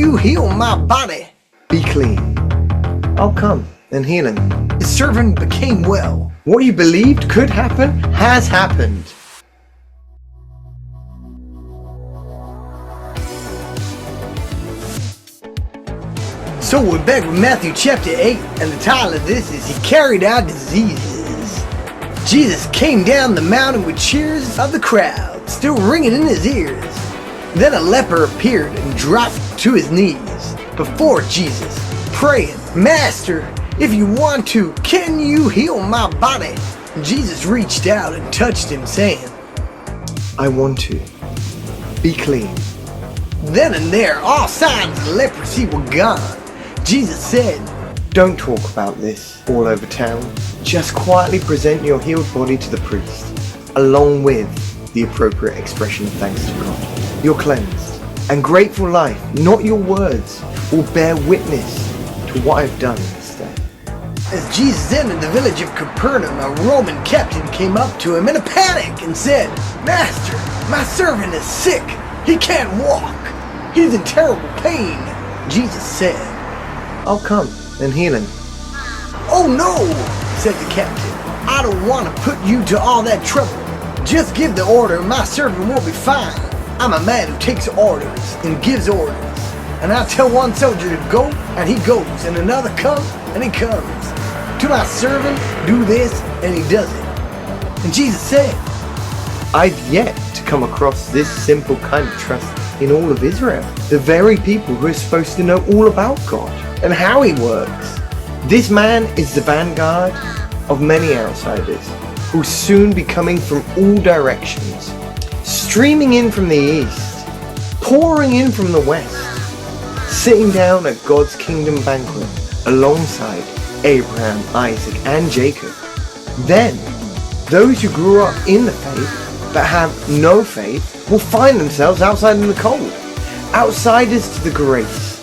you heal my body? Be clean. I'll come and heal him. His servant became well. What you believed could happen has happened. So we're back with Matthew chapter 8, and the title of this is He Carried Out Diseases. Jesus came down the mountain with cheers of the crowd, still ringing in his ears. Then a leper appeared and dropped to his knees before Jesus, praying, "Master, if you want to, can you heal my body?" Jesus reached out and touched him, saying, I want to. Be clean. Then and there, all signs of leprosy were gone. Jesus said, Don't talk about this all over town. Just quietly present your healed body to the priest, along with the appropriate expression of thanks to God. You're cleansed, and grateful life, not your words, will bear witness to what I've done instead. As Jesus entered the village of Capernaum, a Roman captain came up to him in a panic and said, "Master, my servant is sick. He can't walk. He's in terrible pain." Jesus said, I'll come and heal him. "Oh no," said the captain. "I don't want to put you to all that trouble. Just give the order and my servant will be fine. I'm a man who takes orders and gives orders. And I tell one soldier to go, and he goes, and another come, and he comes. To my servant, do this, and he does it." And Jesus said, I've yet to come across this simple kind of trust in all of Israel. The very people who are supposed to know all about God and how He works. This man is the vanguard of many outsiders who'll soon be coming from all directions, streaming in from the east, pouring in from the west, sitting down at God's kingdom banquet alongside Abraham, Isaac, and Jacob. Then, those who grew up in the faith but have no faith will find themselves outside in the cold, outsiders to the grace,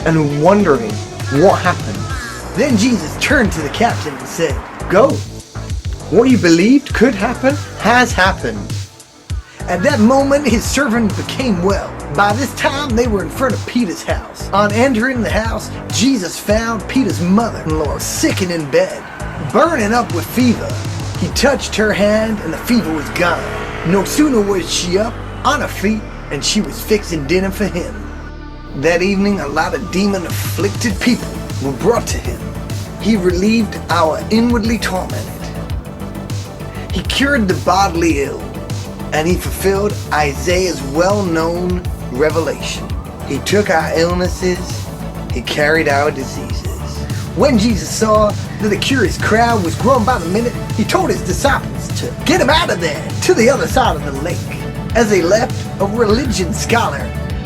and wondering what happened. Then Jesus turned to the captain and said, Go. What you believed could happen has happened. At that moment his servant became well. By this time they were in front of Peter's house. On entering the house, Jesus found Peter's mother-in-law sick and in bed, burning up with fever. He touched her hand and the fever was gone. No sooner was she up on her feet and she was fixing dinner for him. That evening a lot of demon-afflicted people were brought to him. He relieved our inwardly tormented. He cured the bodily ill, and he fulfilled Isaiah's well-known revelation. He took our illnesses, he carried our diseases. When Jesus saw that the curious crowd was growing by the minute, he told his disciples to get him out of there to the other side of the lake. As they left, a religion scholar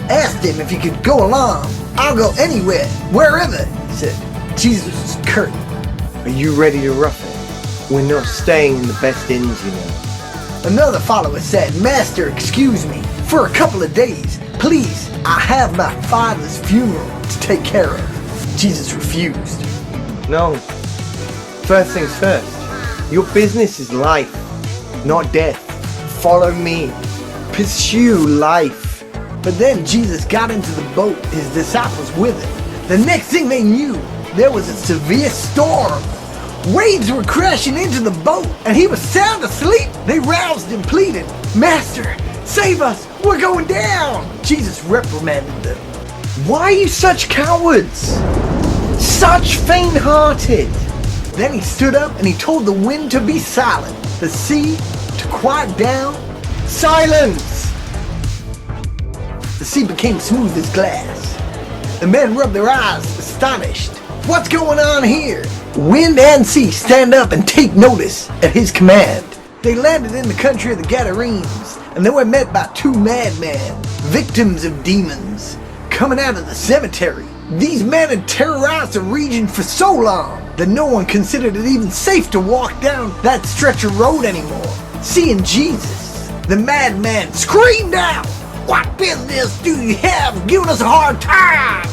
asked him if he could go along. "I'll go anywhere, wherever," he said. Jesus was curt. Are you ready to rough it? We're not staying in the best inns, you know. Another follower said, "Master, excuse me, for a couple of days, please, I have my father's funeral to take care of." Jesus refused. No. First things first. Your business is life, not death. Follow me. Pursue life. But then Jesus got into the boat, his disciples with him. The next thing they knew, there was a severe storm. Waves were crashing into the boat, and he was sound asleep. They roused him, pleading, "Master, save us, we're going down." Jesus reprimanded them. Why are you such cowards? Such faint-hearted? Then he stood up and he told the wind to be silent, the sea to quiet down. Silence! The sea became smooth as glass. The men rubbed their eyes, astonished. "What's going on here?" Wind and sea stand up and take notice at his command. They landed in the country of the Gadarenes, and they were met by two madmen, victims of demons, coming out of the cemetery. These men had terrorized the region for so long that no one considered it even safe to walk down that stretch of road anymore. Seeing Jesus, the madman screamed out, "What business do you have giving us a hard time?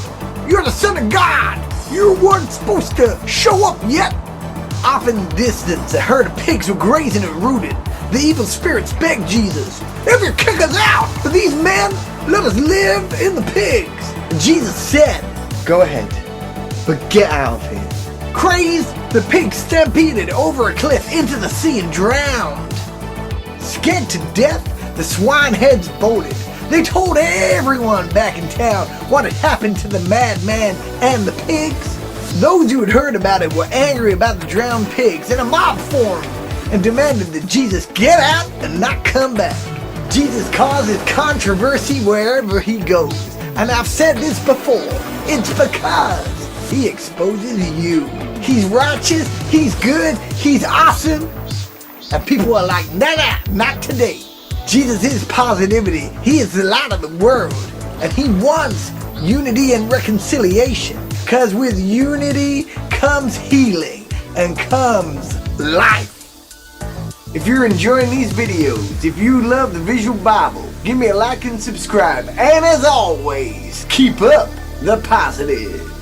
You're the Son of God. You weren't supposed to show up yet." Off in the distance, a herd of pigs were grazing and rooted. The evil spirits begged Jesus, "If you kick us out, these men, let us live in the pigs." Jesus said, Go ahead, but get out of here. crazed, the pig stampeded over a cliff into the sea and drowned. Scared to death, the swineheads bolted. They told everyone back in town what had happened to the madman and the pigs. Those who had heard about it were angry about the drowned pigs, and a mob formed and demanded that Jesus get out and not come back. Jesus causes controversy wherever he goes. And I've said this before, it's because he exposes you. He's righteous, he's good, he's awesome. And people are like, nah, not today. Jesus is positivity. He is the light of the world. And he wants unity and reconciliation. Because with unity comes healing and comes life. If you're enjoying these videos, if you love the Visual Bible, give me a like and subscribe. And as always, keep up the positive.